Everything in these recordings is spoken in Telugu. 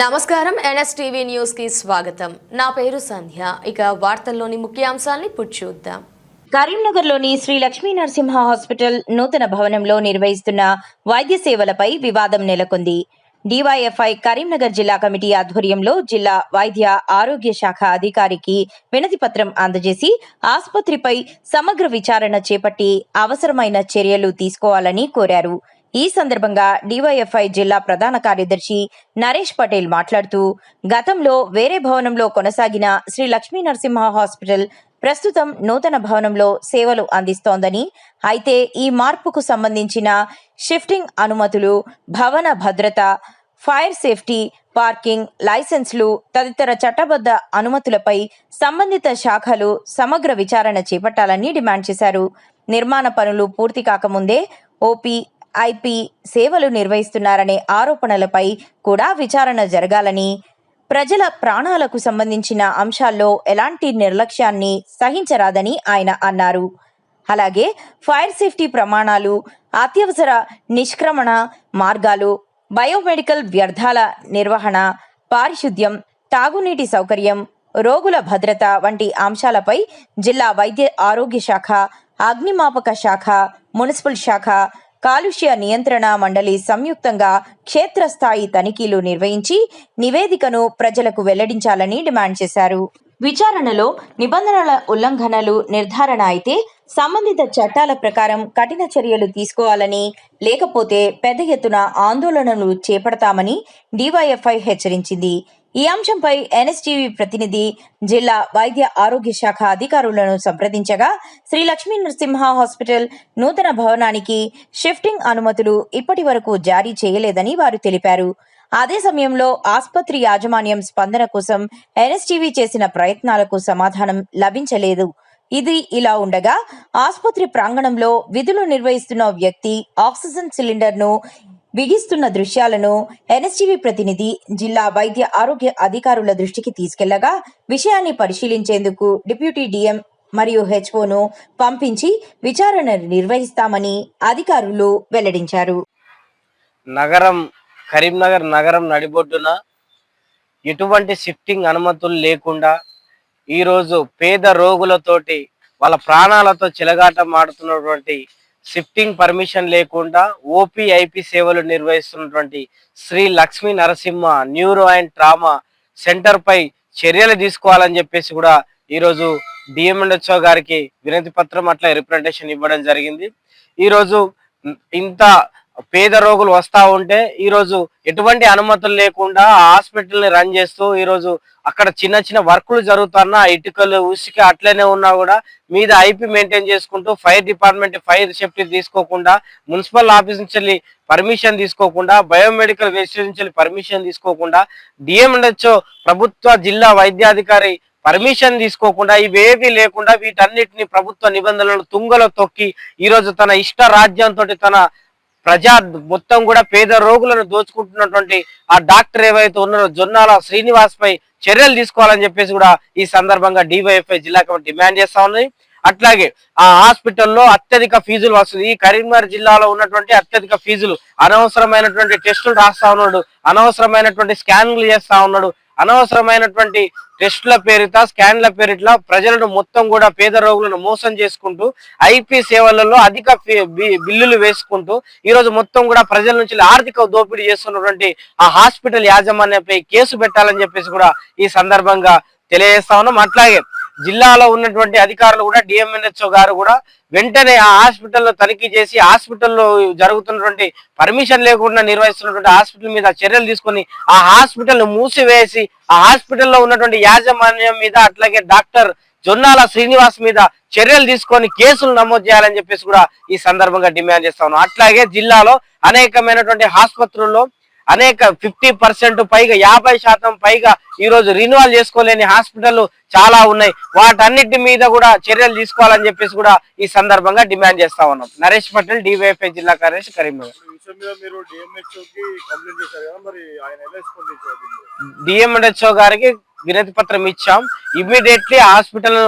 నమస్కారం ఎన్ఎస్టీవీ న్యూస్ కి స్వాగతం. నా పేరు సంధ్య. ఇక వార్తల్లోని ముఖ్యాంశాలను ఇప్పుడు చూద్దాం. కరీంనగర్లోని శ్రీ లక్ష్మీ నరసింహ హాస్పిటల్ నూతన భవనంలో నిర్వహిస్తున్న వైద్య సేవలపై వివాదం నెలకొంది. డివైఎఫ్ఐ కరీంనగర్ జిల్లా కమిటీ ఆధ్వర్యంలో జిల్లా వైద్య ఆరోగ్య శాఖ అధికారికి వినతి పత్రం అందజేసి ఆసుపత్రిపై సమగ్ర విచారణ చేపట్టి అవసరమైన చర్యలు తీసుకోవాలని కోరారు. ఈ సందర్భంగా డివైఎఫ్ఐ జిల్లా ప్రధాన కార్యదర్శి నరేష్ పటేల్ మాట్లాడుతూ, గతంలో వేరే భవనంలో కొనసాగిన శ్రీ లక్ష్మీ నరసింహ హాస్పిటల్ ప్రస్తుతం నూతన భవనంలో సేవలు అందిస్తోందని, అయితే ఈ మార్పుకు సంబంధించిన షిఫ్టింగ్ అనుమతులు, భవన భద్రత, ఫైర్ సేఫ్టీ, పార్కింగ్ లైసెన్స్లు తదితర చట్టబద్ధ అనుమతులపై సంబంధిత శాఖలు సమగ్ర విచారణ చేపట్టాలని డిమాండ్ చేశారు. నిర్మాణ పనులు పూర్తి కాకముందే ఓపీ, ఐపీ సేవలు నిర్వహిస్తున్నారనే ఆరోపణలపై కూడా విచారణ జరగాలని, ప్రజల ప్రాణాలకు సంబంధించిన అంశాల్లో ఎలాంటి నిర్లక్ష్యాన్ని సహించరాదని ఆయన అన్నారు. అలాగే ఫైర్ సేఫ్టీ ప్రమాణాలు, అత్యవసర నిష్క్రమణ మార్గాలు, బయోమెడికల్ వ్యర్థాల నిర్వహణ, పారిశుద్ధ్యం, తాగునీటి సౌకర్యం, రోగుల భద్రత వంటి అంశాలపై జిల్లా వైద్య ఆరోగ్య శాఖ, అగ్నిమాపక శాఖ, మున్సిపల్ శాఖ, కాలుష్య నియంత్రణ మండలి సంయుక్తంగా క్షేత్రస్థాయి తనిఖీలు నిర్వహించి నివేదికను ప్రజలకు వెల్లడించాలని డిమాండ్ చేశారు. విచారణలో నిబంధనల ఉల్లంఘనలు నిర్ధారణ అయితే సంబంధిత చట్టాల ప్రకారం కఠిన చర్యలు తీసుకోవాలని, లేకపోతే పెద్ద ఎత్తున ఆందోళనలు చేపడతామని డివైఎఫ్ఐ హెచ్చరించింది. ఈ అంశంపై ఎన్ఎస్టీవీ ప్రతినిధి జిల్లా వైద్య ఆరోగ్య శాఖ అధికారులను సంప్రదించగా శ్రీ లక్ష్మీ నరసింహ హాస్పిటల్ నూతన భవనానికి షిఫ్టింగ్ అనుమతులు ఇప్పటి వరకు జారీ చేయలేదని వారు తెలిపారు. అదే సమయంలో ఆసుపత్రి యాజమాన్యం స్పందన కోసం ఎన్ఎస్టీవీ చేసిన ప్రయత్నాలకు సమాధానం లభించలేదు. ఇది ఇలా ఉండగా ఆసుపత్రి ప్రాంగణంలో విధులు నిర్వహిస్తున్న వ్యక్తి ఆక్సిజన్ సిలిండర్ ను బిగిస్తున్న దృశ్యాలను ఎన్ఎస్టీవీ ప్రతినిధి జిల్లా వైద్య ఆరోగ్య అధికారుల దృష్టికి తీసుకెళ్లగా విషయాన్ని పరిశీలించేందుకు డిప్యూటీ డిఎం మరియు హెచ్ఓను పంపించి విచారణ నిర్వహిస్తామని అధికారులు వెల్లడించారు. కరీంనగర్ నగరం నడిబొడ్డున ఎటువంటి షిఫ్టింగ్ అనుమతులు లేకుండా ఈరోజు పేద రోగులతోటి వాళ్ళ ప్రాణాలతో చిలగాటమాడుతున్నటువంటి షిఫ్టింగ్ పర్మిషన్ లేకుండా ఓపీ, ఐపీ సేవలు నిర్వహిస్తున్నటువంటి Shri Lakshmi Narasimha neuro and trauma centre పై చర్యలు తీసుకోవాలని చెప్పేసి కూడా ఈరోజు డిఎంఎన్హెచ్ఓ గారికి వినతి పత్రం అట్లా రిప్రజెంటేషన్ ఇవ్వడం జరిగింది. ఈరోజు ఇంత పేద రోగులు వస్తా ఉంటే ఈరోజు ఎటువంటి అనుమతులు లేకుండా హాస్పిటల్ని రన్ చేస్తూ ఈరోజు అక్కడ చిన్న చిన్న వర్కులు జరుగుతున్నా ఇటుకలు ఉసికి అట్లనే ఉన్నా కూడా మీద ఐపీ మెయింటైన్ చేసుకుంటూ ఫైర్ డిపార్ట్మెంట్ ఫైర్ సేఫ్టీ తీసుకోకుండా, మున్సిపల్ ఆఫీస్ నుంచి పర్మిషన్ తీసుకోకుండా, బయోమెడికల్ వేస్ట్ నుంచి పర్మిషన్ తీసుకోకుండా, డిఎంఎన్హెచ్ఓ ప్రభుత్వ జిల్లా వైద్యాధికారి పర్మిషన్ తీసుకోకుండా, ఇవేవి లేకుండా వీటన్నిటిని ప్రభుత్వ నిబంధనలను తుంగలో తొక్కి ఈరోజు తన ఇష్ట రాజ్యంతో తన ప్రజా మొత్తం కూడా పేద రోగులను దోచుకుంటున్నటువంటి ఆ డాక్టర్ ఏవైతే ఉన్నారో జొన్నాల శ్రీనివాస్ పై చర్యలు తీసుకోవాలని చెప్పేసి కూడా ఈ సందర్భంగా డివైఎఫ్ఐ జిల్లా కమిటీ డిమాండ్ చేస్తా ఉన్నది. అట్లాగే ఆ హాస్పిటల్లో అత్యధిక ఫీజులు వస్తుంది. ఈ కరీంనగర్ జిల్లాలో ఉన్నటువంటి అత్యధిక ఫీజులు, అనవసరమైనటువంటి టెస్టులు రాస్తా ఉన్నాడు, అనవసరమైనటువంటి స్కానింగ్లు చేస్తా ఉన్నాడు, అనవసరమైనటువంటి టెస్టుల పేరిట స్కాన్ల పేరిట్లా ప్రజలను మొత్తం కూడా పేద రోగులను మోసం చేసుకుంటూ ఐపీ సేవలలో అధిక బిల్లులు వేసుకుంటూ ఈరోజు మొత్తం కూడా ప్రజల నుంచి ఆర్థిక దోపిడీ చేస్తున్నటువంటి ఆ హాస్పిటల్ యాజమాన్యంపై కేసు పెట్టాలని చెప్పేసి కూడా ఈ సందర్భంగా తెలియజేస్తా ఉన్నాం. అట్లాగే జిల్లాలో ఉన్నటువంటి అధికారులు కూడా డిఎంఎన్హెచ్ఓ గారు కూడా వెంటనే ఆ హాస్పిటల్లో తనిఖీ చేసి హాస్పిటల్లో జరుగుతున్నటువంటి పర్మిషన్ లేకుండా నిర్వహిస్తున్నటువంటి హాస్పిటల్ మీద చర్యలు తీసుకొని ఆ హాస్పిటల్ మూసివేసి ఆ హాస్పిటల్లో ఉన్నటువంటి యాజమాన్యం మీద అట్లాగే డాక్టర్ జొన్నాల శ్రీనివాస్ మీద చర్యలు తీసుకొని కేసులు నమోదు చేయాలని చెప్పేసి కూడా ఈ సందర్భంగా డిమాండ్ చేస్తా ఉన్నాం. అట్లాగే జిల్లాలో అనేకమైనటువంటి ఆసుపత్రుల్లో అనేక 50% పైగా 50% పైగా ఈరోజు రిన్యూవల్ చేసుకోలేని హాస్పిటల్ చాలా ఉన్నాయి. వాటన్నిటి మీద కూడా చర్యలు తీసుకోవాలని చెప్పేసి కూడా ఈ సందర్భంగా డిమాండ్ చేస్తా ఉన్నాం. నరేష్ పటేల్, డివైఎఫ్ఐ జిల్లా కార్యదర్శి, కరీంనగర్. డిఎంఎన్హెచ్ఓ గారికి వినతి పత్రం ఇచ్చాం. ఇమ్మీడియట్లీ హాస్పిటల్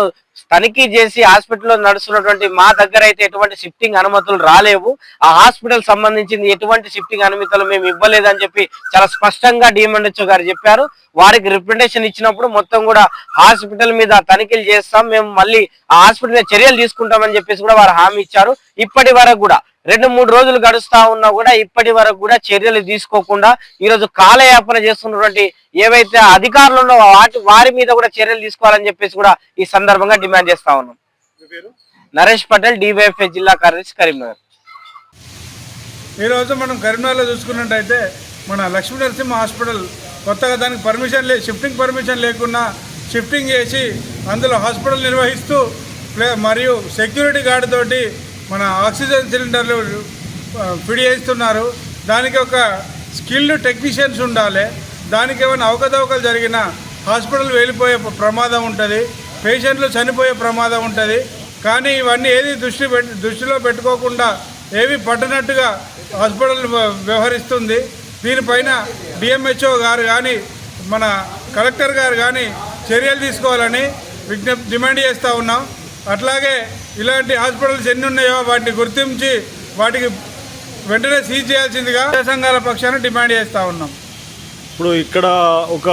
తనిఖీ చేసి హాస్పిటల్లో నడుస్తున్నటువంటి మా దగ్గర అయితే ఎటువంటి షిఫ్టింగ్ అనుమతులు రాలేవు, ఆ హాస్పిటల్ సంబంధించింది ఎటువంటి షిఫ్టింగ్ అనుమతులు మేము ఇవ్వలేదని చెప్పి చాలా స్పష్టంగా డిఎంహెచ్ఓ గారు చెప్పారు. వారికి రిప్రజెంటేషన్ ఇచ్చినప్పుడు మొత్తం కూడా హాస్పిటల్ మీద తనిఖీలు చేస్తాం, మేము మళ్ళీ ఆ హాస్పిటల్ చర్యలు తీసుకుంటామని చెప్పేసి కూడా వారు హామీ ఇచ్చారు. ఇప్పటి వరకు కూడా 2-3 రోజులు గడుస్తా ఉన్నా కూడా ఇప్పటి వరకు కూడా చర్యలు తీసుకోకుండా ఈరోజు కాలయాపన చేస్తున్నటువంటి ఏవైతే అధికారులు ఉన్నో వారి మీద కూడా చర్యలు తీసుకోవాలని చెప్పేసి కూడా ఈ సందర్భంగా డిమాండ్ చేస్తా ఉన్నాం. నరేష్ పటేల్, డివైఎఫ్ఐ జిల్లా కార్యదర్శి, కరీంనగర్. ఈరోజు మనం కరీంనగర్లో చూసుకున్నట్టయితే మన లక్ష్మీ నరసింహ హాస్పిటల్ కొత్తగా దానికి షిఫ్టింగ్ పర్మిషన్ లేకుండా షిఫ్టింగ్ చేసి అందులో హాస్పిటల్ నిర్వహిస్తూ మరియు సెక్యూరిటీ గార్డు తోటి మన ఆక్సిజన్ సిలిండర్లు ఫిడ్ చేస్తున్నారు. దానికి ఒక స్కిల్డ్ టెక్నీషియన్స్ ఉండాలి. దానికి ఏమైనా అవకతవకలు జరిగినా హాస్పిటల్ వెళ్ళిపోయే ప్రమాదం ఉంటుంది, పేషెంట్లు చనిపోయే ప్రమాదం ఉంటుంది. కానీ ఇవన్నీ ఏది దృష్టిలో పెట్టుకోకుండా ఏవి పట్టనట్టుగా హాస్పిటల్ వ్యవహరిస్తుంది. దీనిపైన డిఎంహెచ్ఓ గారు కానీ మన కలెక్టర్ గారు కానీ చర్యలు తీసుకోవాలని డిమాండ్ చేస్తూ ఉన్నాం. అట్లాగే ఇలాంటి హాస్పిటల్స్ ఎన్ని ఉన్నాయో వాటిని గుర్తించి వాటికి వెంటనే సీజ్ చేయాల్సిందిగా సంఘాల పక్షాన డిమాండ్ చేస్తూ ఉన్నాం. ఇప్పుడు ఇక్కడ ఒక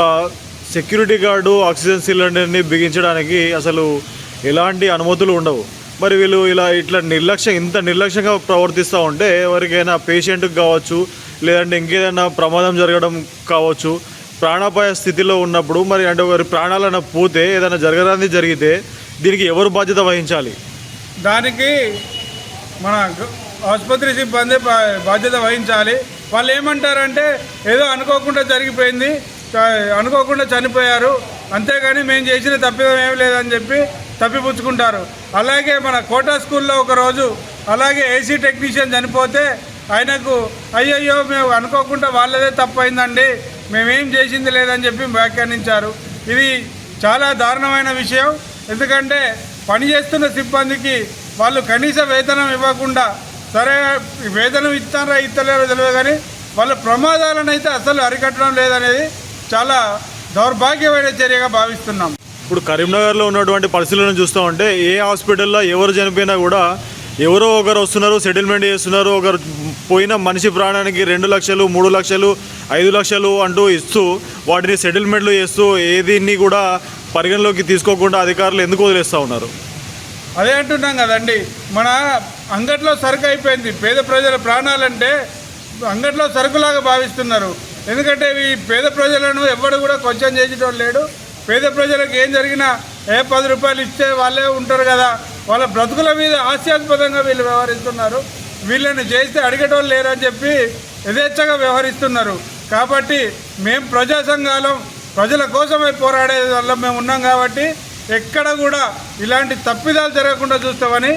సెక్యూరిటీ గార్డు ఆక్సిజన్ సిలిండర్ని బిగించడానికి అసలు ఎలాంటి అనుమతులు ఉండవు. మరి వీళ్ళు ఇట్లా ఇంత నిర్లక్ష్యంగా ప్రవర్తిస్తూ ఉంటే ఎవరికైనా పేషెంట్కి కావచ్చు, లేదంటే ఇంకేదైనా ప్రమాదం జరగడం కావచ్చు, ప్రాణాపాయ స్థితిలో ఉన్నప్పుడు మరి అంటే వారి ప్రాణాలన్న పోతే ఏదైనా జరగరాని జరిగితే దీనికి ఎవరు బాధ్యత వహించాలి? దానికి మన ఆసుపత్రి సిబ్బంది బాధ్యత వహించాలి. వాళ్ళు ఏమంటారంటే ఏదో అనుకోకుండా జరిగిపోయింది, అనుకోకుండా చనిపోయారు, అంతేగాని మేము చేసిన తప్పిదం ఏమి లేదని చెప్పి తప్పిపుచ్చుకుంటారు. అలాగే మన కోటా స్కూల్లో ఒకరోజు అలాగే ఏసీ టెక్నీషియన్ చనిపోతే ఆయనకు అయ్యయ్యో మేము అనుకోకుండా వాళ్ళదే తప్పైందండి, మేమేం చేసింది లేదని చెప్పి వ్యాఖ్యానించారు. ఇది చాలా దారుణమైన విషయం. ఎందుకంటే పనిచేస్తున్న సిబ్బందికి వాళ్ళు కనీస వేతనం ఇవ్వకుండా, సరే వేతనం ఇస్తలేరో తెలియదు కానీ వాళ్ళ ప్రమాదాలను అయితే అసలు అరికట్టడం లేదనేది చాలా దౌర్భాగ్యమైన చర్యగా భావిస్తున్నాం. ఇప్పుడు కరీంనగర్లో ఉన్నటువంటి పరిస్థితులను చూస్తూ ఉంటే ఏ హాస్పిటల్లో ఎవరు చనిపోయినా కూడా ఎవరో ఒకరు వస్తున్నారు, సెటిల్మెంట్ చేస్తున్నారు. ఒకరు పోయిన మనిషి ప్రాణానికి 2 లక్షలు, 3 లక్షలు, 5 లక్షలు అంటూ ఇస్తూ వాటిని సెటిల్మెంట్లు చేస్తూ ఏదీన్ని కూడా పరిగణలోకి తీసుకోకుండా అధికారులు ఎందుకు వదిలేస్తూ ఉన్నారు? అదే అంటున్నాం కదండి, మన అంగట్లో సరుకు అయిపోయింది. పేద ప్రజల ప్రాణాలంటే అంగట్లో సరుకులాగా భావిస్తున్నారు. ఎందుకంటే ఈ పేద ప్రజలను ఎవడు కూడా కొంచెం చేసేటోళ్ళు లేడు. పేద ప్రజలకు ఏం జరిగినా 10 రూపాయలు ఇస్తే వాళ్ళే ఉంటారు కదా, వాళ్ళ బ్రతుకుల మీద హాస్యాస్పదంగా వీళ్ళు వ్యవహరిస్తున్నారు. వీళ్ళని చేస్తే అడిగేటోళ్ళు లేరని చెప్పి యథేచ్ఛగా వ్యవహరిస్తున్నారు. కాబట్టి మేము ప్రజా సంఘాలం ప్రజల కోసమై పోరాడే వల్ల మేము ఉన్నాం. కాబట్టి ఎక్కడ కూడా ఇలాంటి తప్పిదాలు జరగకుండా చూస్తామని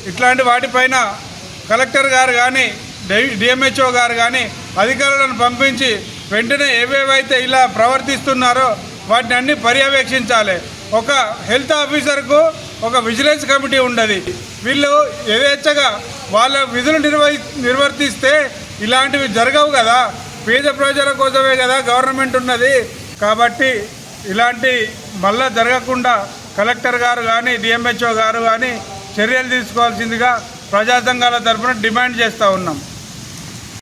ఇట్లాంటి వాటిపైన కలెక్టర్ గారు కానీ డిఎంహెచ్ఓ గారు కానీ అధికారులను పంపించి వెంటనే ఏవేవైతే ఇలా ప్రవర్తిస్తున్నారో వాటిని అన్ని పర్యవేక్షించాలి. ఒక హెల్త్ ఆఫీసర్కు ఒక విజిలెన్స్ కమిటీ ఉండదు. వీళ్ళు యథేచ్ఛగా వాళ్ళ విధులు నిర్వర్తిస్తే ఇలాంటివి జరగవు కదా. పేద ప్రజల కోసమే కదా గవర్నమెంట్ ఉన్నది. కాబట్టి ఇలాంటి మళ్ళా జరగకుండా కలెక్టర్ గారు కానీ డిఎంహెచ్ఓ గారు కానీ చర్యలు తీసుకోవాల్సిందిగా ప్రజా సంఘాల తరఫున డిమాండ్ చేస్తూ ఉన్నాం.